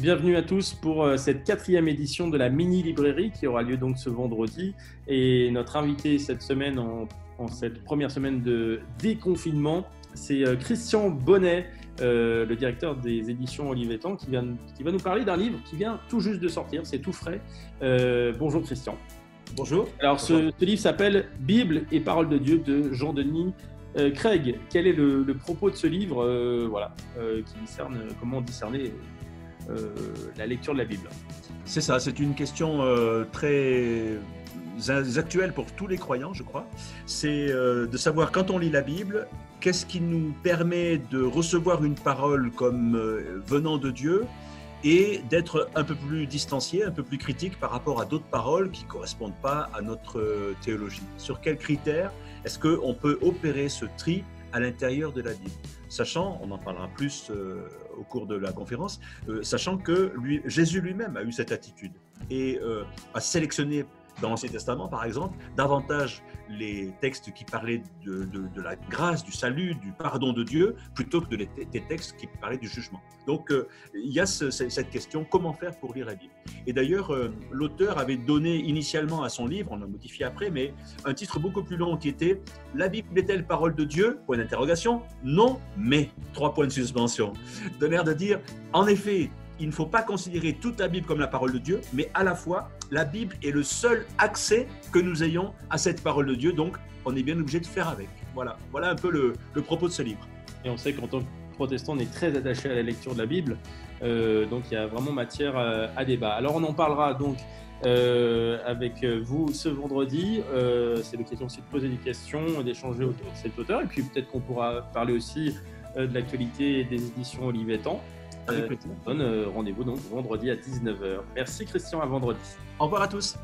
Bienvenue à tous pour cette quatrième édition de la mini-librairie qui aura lieu donc ce vendredi. Et notre invité cette semaine, en cette première semaine de déconfinement, c'est Christian Bonnet, le directeur des éditions Olivetan, qui va nous parler d'un livre qui vient tout juste de sortir, c'est tout frais. Bonjour Christian. Bonjour. Alors ce livre s'appelle « Bible et Parole de Dieu » de Jean-Denis Craig. Quel est le propos de ce livre qui discerne comment discerner la lecture de la Bible? C'est ça, c'est une question très actuelle pour tous les croyants, je crois. C'est de savoir, quand on lit la Bible, qu'est-ce qui nous permet de recevoir une parole comme venant de Dieu et d'être un peu plus distancié, un peu plus critique par rapport à d'autres paroles qui ne correspondent pas à notre théologie. Sur quels critères est-ce qu'on peut opérer ce tri à l'intérieur de la Bible, sachant, on en parlera plus au cours de la conférence, sachant que Jésus lui-même a eu cette attitude et a sélectionné dans l'Ancien Testament, par exemple, davantage les textes qui parlaient de la grâce, du salut, du pardon de Dieu, plutôt que des textes qui parlaient du jugement. Donc, il y a cette question, comment faire pour lire la Bible? Et d'ailleurs, l'auteur avait donné initialement à son livre, on l'a modifié après, mais un titre beaucoup plus long qui était « La Bible est-elle parole de Dieu ?» Point d'interrogation. Non, mais 3 points de suspension. De l'air de dire, en effet, il ne faut pas considérer toute la Bible comme la parole de Dieu, mais à la fois, la Bible est le seul accès que nous ayons à cette parole de Dieu, donc on est bien obligé de faire avec. Voilà un peu le propos de ce livre. Et on sait qu'en tant que protestant, on est très attaché à la lecture de la Bible, donc il y a vraiment matière à débat. Alors on en parlera donc avec vous ce vendredi. C'est l'occasion aussi de poser des questions, d'échanger autour de cet auteur, et puis peut-être qu'on pourra parler aussi de l'actualité des éditions Olivetan. On donne rendez-vous donc vendredi à 19h. Merci Christian, à vendredi. Au revoir à tous.